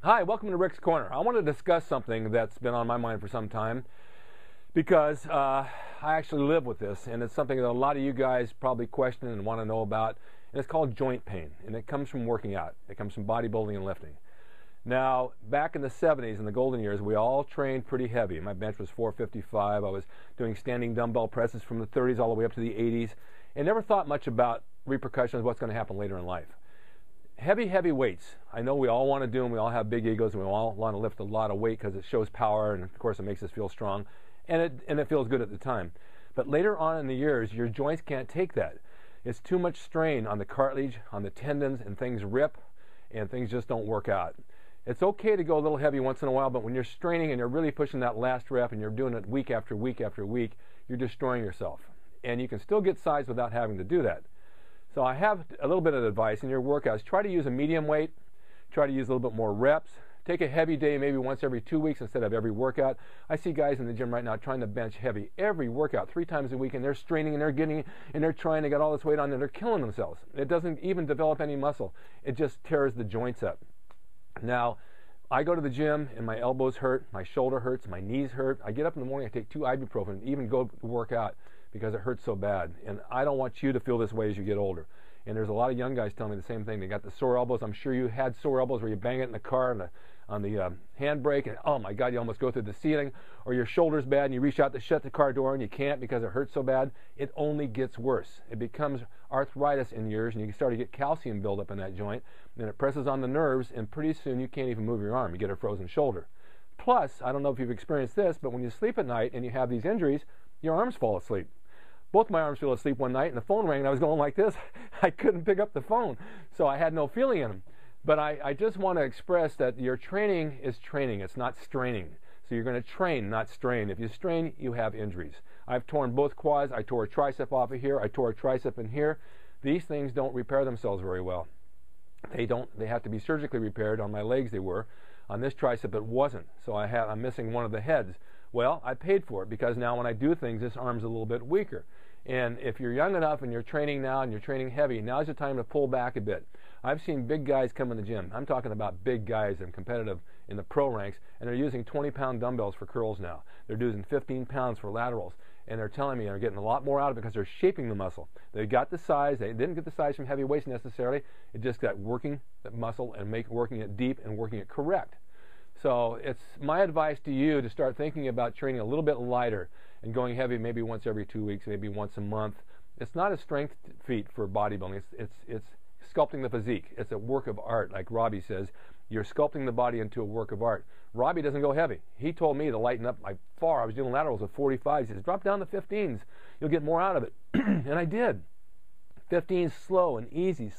Hi, welcome to Ric Corner. I want to discuss something that's been on my mind for some time because I actually live with this, and it's something that a lot of you guys probably question and want to know about, and it's called joint pain, and it comes from working out. It comes from bodybuilding and lifting. Now, back in the 70s, in the golden years, we all trained pretty heavy. My bench was 455. I was doing standing dumbbell presses from the 30s all the way up to the 80s, and never thought much about repercussions, what's going to happen later in life. Heavy weights. I know we all want to do them. We all have big egos, and we all want to lift a lot of weight because it shows power, and of course it makes us feel strong, and it feels good at the time. But later on in the years, your joints can't take that. It's too much strain on the cartilage, on the tendons, and things rip, and things just don't work out. It's okay to go a little heavy once in a while, but when you're straining and you're really pushing that last rep and you're doing it week after week after week, you're destroying yourself. And you can still get size without having to do that. So I have a little bit of advice in your workouts. Try to use a medium weight. Try to use a little bit more reps. Take a heavy day maybe once every 2 weeks instead of every workout. I see guys in the gym right now trying to bench heavy every workout 3 times a week, and they're straining and they're trying to get all this weight on, and they're killing themselves. It doesn't even develop any muscle. It just tears the joints up. Now, I go to the gym and my elbows hurt, my shoulder hurts, my knees hurt. I get up in the morning, I take 2 ibuprofen, even go work out because it hurts so bad. And I don't want you to feel this way as you get older. And there's a lot of young guys telling me the same thing. They got the sore elbows. I'm sure you had sore elbows where you bang it in the car and on the handbrake, and oh my God, you almost go through the ceiling. Or your shoulder's bad and you reach out to shut the car door and you can't because it hurts so bad. It only gets worse. It becomes arthritis in yours, and you start to get calcium buildup in that joint. Then it presses on the nerves, and pretty soon you can't even move your arm. You get a frozen shoulder. Plus, I don't know if you've experienced this, but when you sleep at night and you have these injuries, your arms fall asleep. Both my arms fell asleep one night, and the phone rang, and I was going like this. I couldn't pick up the phone, so I had no feeling in them. But I just want to express that your training is training. It's not straining. So you're going to train, not strain. If you strain, you have injuries. I've torn both quads. I tore a tricep off of here. I tore a tricep in here. These things don't repair themselves very well. They have to be surgically repaired. On my legs they were. On this tricep it wasn't. So I'm missing one of the heads. Well, I paid for it because now when I do things, this arm's a little bit weaker. And if you're young enough and you're training now and you're training heavy, now's the time to pull back a bit. I've seen big guys come in the gym. I'm talking about big guys and competitive in the pro ranks, and they're using 20-pound dumbbells for curls now. They're using 15 pounds for laterals, and they're telling me they're getting a lot more out of it because they're shaping the muscle. They got the size. They didn't get the size from heavy weights necessarily. It just got working the muscle and working it deep and working it correct. So it's my advice to you to start thinking about training a little bit lighter and going heavy maybe once every 2 weeks, maybe once a month. It's not a strength feat for bodybuilding. It's sculpting the physique. It's a work of art, like Robbie says. You're sculpting the body into a work of art. Robbie doesn't go heavy. He told me to lighten up by far. I was doing laterals with 45s. He says, drop down to 15s. You'll get more out of it. And I did. 15s, slow and easy,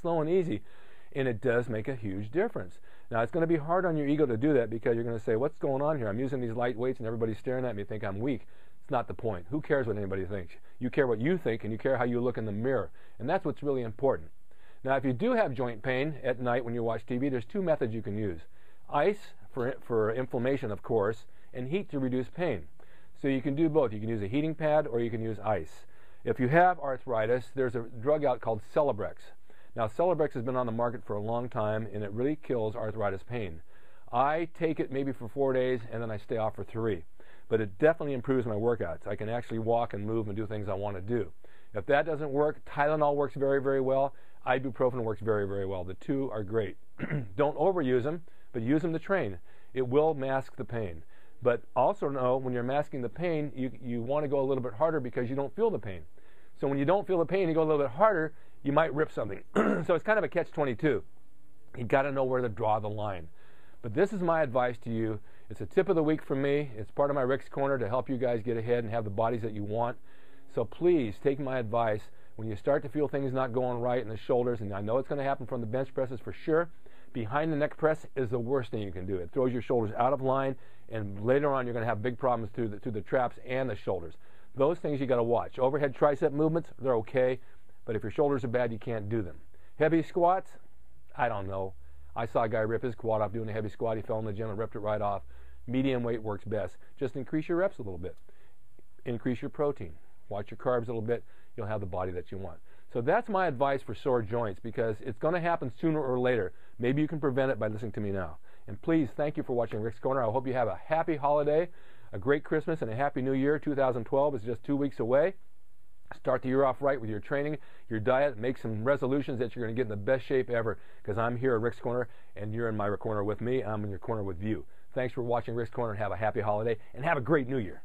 and it does make a huge difference. Now, it's going to be hard on your ego to do that because you're going to say, what's going on here? I'm using these light weights and everybody's staring at me and think I'm weak. It's not the point. Who cares what anybody thinks? You care what you think, and you care how you look in the mirror. And that's what's really important. Now, if you do have joint pain at night when you watch TV, there's 2 methods you can use. Ice for inflammation, of course, and heat to reduce pain. So you can do both. You can use a heating pad or you can use ice. If you have arthritis, there's a drug out called Celebrex. Now, Celebrex has been on the market for a long time, and it really kills arthritis pain. I take it maybe for 4 days, and then I stay off for 3. But it definitely improves my workouts. I can actually walk and move and do things I want to do. If that doesn't work, Tylenol works very, very well. Ibuprofen works very, very well. The 2 are great. Don't overuse them, but use them to train. It will mask the pain. But also know when you're masking the pain, you want to go a little bit harder because you don't feel the pain. So when you don't feel the pain, you go a little bit harder, you might rip something. So it's kind of a catch-22. You've got to know where to draw the line. But this is my advice to you. It's a tip of the week from me. It's part of my Ric Corner to help you guys get ahead and have the bodies that you want. So please take my advice. When you start to feel things not going right in the shoulders, and I know it's going to happen from the bench presses for sure, behind the neck press is the worst thing you can do. It throws your shoulders out of line, and later on you're going to have big problems through the traps and the shoulders. Those things you got to watch. Overhead tricep movements, they're okay, but if your shoulders are bad, you can't do them. Heavy squats, I don't know. I saw a guy rip his quad off doing a heavy squat. He fell in the gym and ripped it right off. Medium weight works best. Just increase your reps a little bit. Increase your protein. Watch your carbs a little bit. You'll have the body that you want. So that's my advice for sore joints because it's going to happen sooner or later. Maybe you can prevent it by listening to me now. And please, thank you for watching Ric's Corner. I hope you have a happy holiday, a great Christmas, and a happy New Year. 2012 is just 2 weeks away. Start the year off right with your training, your diet. Make some resolutions that you're going to get in the best shape ever, because I'm here at Ric's Corner, and you're in my Ric Corner with me. I'm in your corner with you. Thanks for watching Ric's Corner, and have a happy holiday, and have a great New Year.